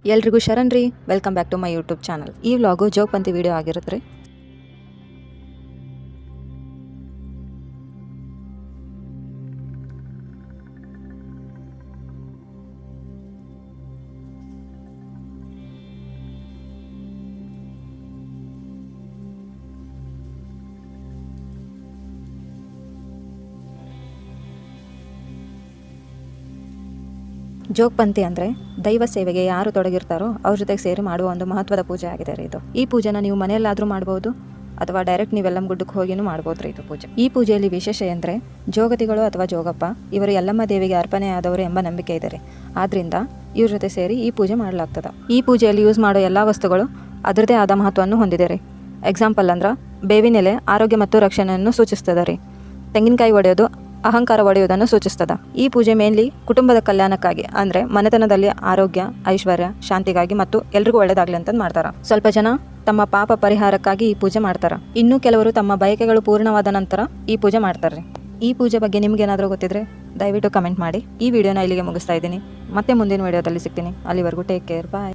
ಎಲ್ರಿಗೂ ಶರಣ್ ರೀ. Welcome back to my YouTube channel. ಈ ವ್ಲಾಗು ಜೋಗಪಂತಿ ವಿಡಿಯೋ ಆಗಿರುತ್ತೆ ರೀ. ಜೋಗಪಂತಿ ಅಂದರೆ ದೈವ ಸೇವೆಗೆ ಯಾರು ತೊಡಗಿರ್ತಾರೋ ಅವ್ರ ಜೊತೆಗೆ ಸೇರಿ ಮಾಡುವ ಒಂದು ಮಹತ್ವದ ಪೂಜೆ ಆಗಿದೆ ರೀ ಇದು. ಈ ಪೂಜೆನ ನೀವು ಮನೆಯಲ್ಲಾದರೂ ಮಾಡ್ಬೋದು ಅಥವಾ ಡೈರೆಕ್ಟ್ ನೀವು ಯಲ್ಲಮ್ಮ ಗುಡ್ಡಕ್ಕೆ ಹೋಗಿನೂ ಮಾಡ್ಬೋದು ರೀ ಇದು ಪೂಜೆ. ಈ ಪೂಜೆಯಲ್ಲಿ ವಿಶೇಷ ಎಂದರೆ ಜೋಗತಿಗಳು ಅಥವಾ ಜೋಗಪ್ಪ ಇವರು ಯಲ್ಲಮ್ಮ ದೇವಿಗೆ ಅರ್ಪಣೆ ಆದವರು ಎಂಬ ನಂಬಿಕೆ ಇದೆ ರೀ. ಆದ್ದರಿಂದ ಇವ್ರ ಜೊತೆ ಸೇರಿ ಈ ಪೂಜೆ ಮಾಡಲಾಗ್ತದೆ. ಈ ಪೂಜೆಯಲ್ಲಿ ಯೂಸ್ ಮಾಡೋ ಎಲ್ಲ ವಸ್ತುಗಳು ಅದರದೇ ಆದ ಮಹತ್ವವನ್ನು ಹೊಂದಿದೆ ರೀ. ಎಕ್ಸಾಂಪಲ್ ಅಂದ್ರೆ ಬೇವಿನ ಎಲೆ ಆರೋಗ್ಯ ಮತ್ತು ರಕ್ಷಣೆಯನ್ನು ಸೂಚಿಸ್ತದೆ ರೀ. ತೆಂಗಿನಕಾಯಿ ಒಡೆಯೋದು ಅಹಂಕಾರ ಒಡೆಯುವುದನ್ನು ಸೂಚಿಸ್ತದ. ಈ ಪೂಜೆ ಮೇನ್ಲಿ ಕುಟುಂಬದ ಕಲ್ಯಾಣಕ್ಕಾಗಿ ಅಂದರೆ ಮನೆತನದಲ್ಲಿ ಆರೋಗ್ಯ, ಐಶ್ವರ್ಯ, ಶಾಂತಿಗಾಗಿ ಮತ್ತು ಎಲ್ರಿಗೂ ಒಳ್ಳೇದಾಗ್ಲಿ ಅಂತ ಮಾಡ್ತಾರ. ಸ್ವಲ್ಪ ಜನ ತಮ್ಮ ಪಾಪ ಪರಿಹಾರಕ್ಕಾಗಿ ಈ ಪೂಜೆ ಮಾಡ್ತಾರ. ಇನ್ನು ಕೆಲವರು ತಮ್ಮ ಬಯಕೆಗಳು ಪೂರ್ಣವಾದ ನಂತರ ಈ ಪೂಜೆ ಮಾಡ್ತಾರ್ರಿ. ಈ ಪೂಜೆ ಬಗ್ಗೆ ನಿಮ್ಗೇನಾದರೂ ಗೊತ್ತಿದ್ರೆ ದಯವಿಟ್ಟು ಕಮೆಂಟ್ ಮಾಡಿ. ಈ ವಿಡಿಯೋನ ಇಲ್ಲಿಗೆ ಮುಗಿಸ್ತಾ ಇದ್ದೀನಿ. ಮತ್ತೆ ಮುಂದಿನ ವಿಡಿಯೋದಲ್ಲಿ ಸಿಗ್ತೀನಿ. ಅಲ್ಲಿವರೆಗೂ ಟೇಕ್ ಕೇರ್, ಬಾಯ್.